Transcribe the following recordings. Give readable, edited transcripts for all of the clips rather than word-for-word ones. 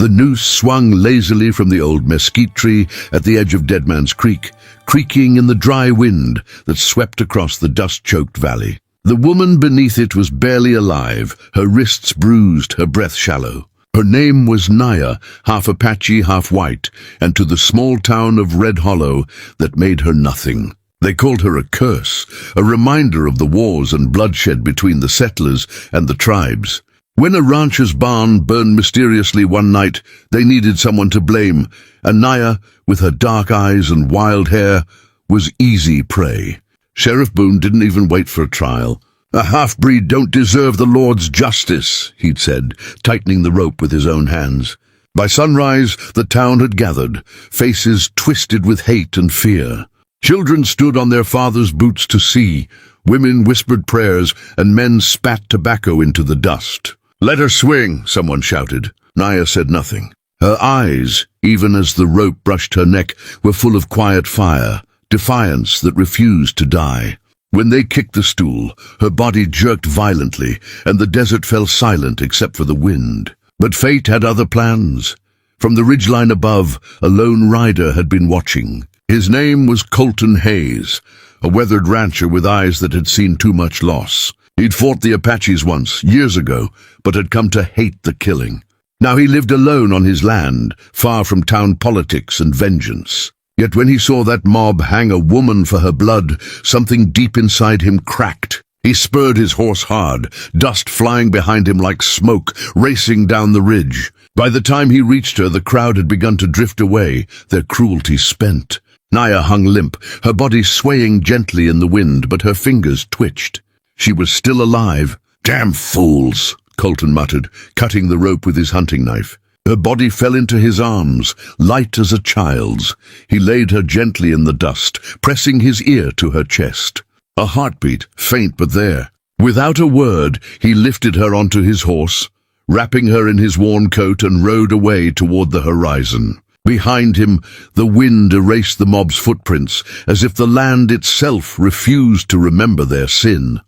The noose swung lazily from the old mesquite tree at the edge of Dead Man's Creek, creaking in the dry wind that swept across the dust-choked valley. The woman beneath it was barely alive, her wrists bruised, her breath shallow. Her name was Naya, half Apache, half white, and to the small town of Red Hollow that made her nothing. They called her a curse, a reminder of the wars and bloodshed between the settlers and the tribes. When a rancher's barn burned mysteriously one night, they needed someone to blame, and Naya, with her dark eyes and wild hair, was easy prey. Sheriff Boone didn't even wait for a trial. "A half-breed don't deserve the Lord's justice," he'd said, tightening the rope with his own hands. By sunrise, the town had gathered, faces twisted with hate and fear. Children stood on their fathers' boots to see, women whispered prayers, and men spat tobacco into the dust. "Let her swing," someone shouted. Naya said nothing. Her eyes, even as the rope brushed her neck, were full of quiet fire, defiance that refused to die. When they kicked the stool, her body jerked violently, and the desert fell silent except for the wind. But fate had other plans. From the ridgeline above, a lone rider had been watching. His name was Colton Hayes, a weathered rancher with eyes that had seen too much loss. He'd fought the Apaches once, years ago, but had come to hate the killing. Now he lived alone on his land, far from town politics and vengeance. Yet when he saw that mob hang a woman for her blood, something deep inside him cracked. He spurred his horse hard, dust flying behind him like smoke, racing down the ridge. By the time he reached her, the crowd had begun to drift away, their cruelty spent. Naya hung limp, her body swaying gently in the wind, but her fingers twitched. She was still alive. "Damn fools," Colton muttered, cutting the rope with his hunting knife. Her body fell into his arms, light as a child's. He laid her gently in the dust, pressing his ear to her chest. A heartbeat, faint but there. Without a word, he lifted her onto his horse, wrapping her in his worn coat, and rode away toward the horizon. Behind him, the wind erased the mob's footprints, as if the land itself refused to remember their sin.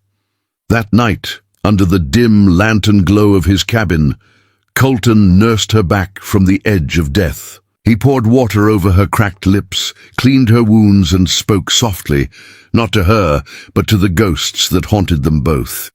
That night, under the dim lantern glow of his cabin, Colton nursed her back from the edge of death. He poured water over her cracked lips, cleaned her wounds, and spoke softly, not to her, but to the ghosts that haunted them both.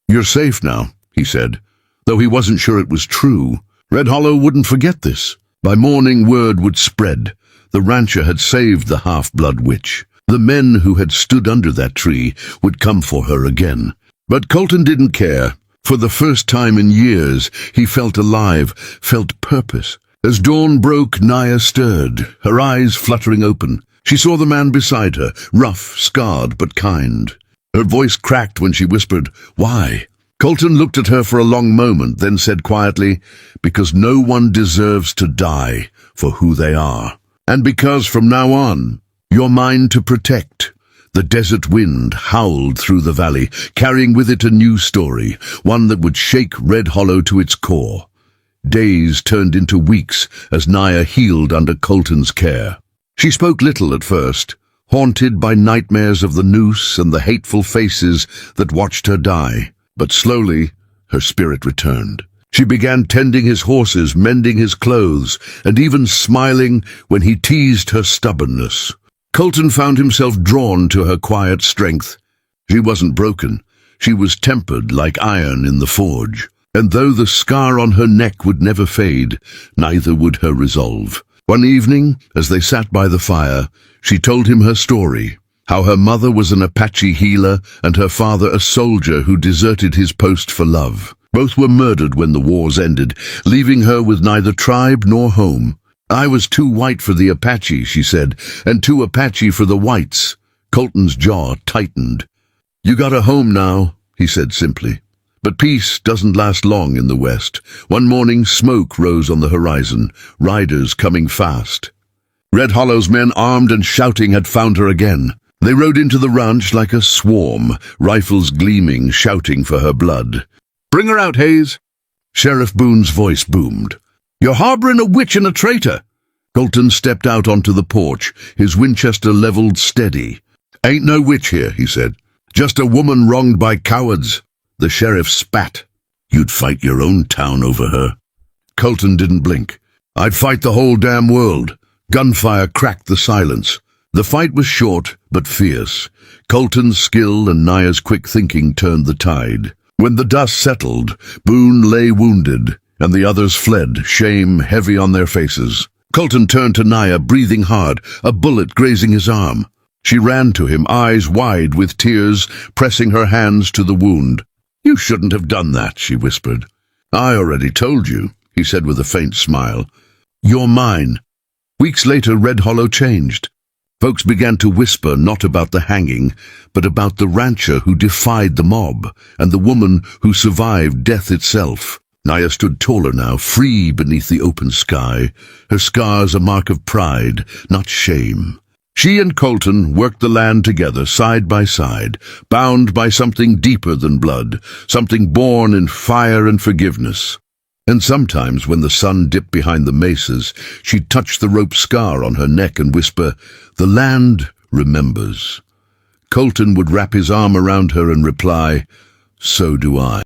"You're safe now," he said, though he wasn't sure it was true. Red Hollow wouldn't forget this. By morning, word would spread. The rancher had saved the half-blood witch. The men who had stood under that tree would come for her again. But Colton didn't care. For the first time in years, he felt alive, felt purpose. As dawn broke, Naya stirred, her eyes fluttering open. She saw the man beside her, rough, scarred, but kind. Her voice cracked when she whispered, "Why?" Colton looked at her for a long moment, then said quietly, "Because no one deserves to die for who they are. And because from now on, you're mine to protect." The desert wind howled through the valley, carrying with it a new story, one that would shake Red Hollow to its core. Days turned into weeks as Naya healed under Colton's care. She spoke little at first, haunted by nightmares of the noose and the hateful faces that watched her die. But slowly, her spirit returned. She began tending his horses, mending his clothes, and even smiling when he teased her stubbornness. Colton found himself drawn to her quiet strength. She wasn't broken. She was tempered like iron in the forge. And though the scar on her neck would never fade, neither would her resolve. One evening, as they sat by the fire, she told him her story, how her mother was an Apache healer and her father a soldier who deserted his post for love. Both were murdered when the wars ended, leaving her with neither tribe nor home. "I was too white for the Apache," she said, "and too Apache for the whites." Colton's jaw tightened. "You got a home now," he said simply. But peace doesn't last long in the West. One morning, smoke rose on the horizon, riders coming fast. Red Hollow's men, armed and shouting, had found her again. They rode into the ranch like a swarm, rifles gleaming, shouting for her blood. "Bring her out, Hayes!" Sheriff Boone's voice boomed. "You're harboring a witch and a traitor!" Colton stepped out onto the porch, his Winchester leveled steady. "Ain't no witch here," he said. "Just a woman wronged by cowards." The sheriff spat. "You'd fight your own town over her." Colton didn't blink. I'd fight the whole damn world. Gunfire cracked the silence. The fight was short but fierce. Colton's skill and Naya's quick thinking turned the tide. When the dust settled, Boone lay wounded, and the others fled, shame heavy on their faces. Colton turned to Naya, breathing hard, a bullet grazing his arm. She ran to him, eyes wide with tears, pressing her hands to the wound. "You shouldn't have done that," she whispered. "I already told you," he said with a faint smile. "You're mine." Weeks later, Red Hollow changed. Folks began to whisper not about the hanging, but about the rancher who defied the mob, and the woman who survived death itself. Naya stood taller now, free beneath the open sky, her scars a mark of pride, not shame. She and Colton worked the land together, side by side, bound by something deeper than blood, something born in fire and forgiveness. And sometimes, when the sun dipped behind the mesas, she'd touch the rope scar on her neck and whisper, "The land remembers." Colton would wrap his arm around her and reply, "So do I."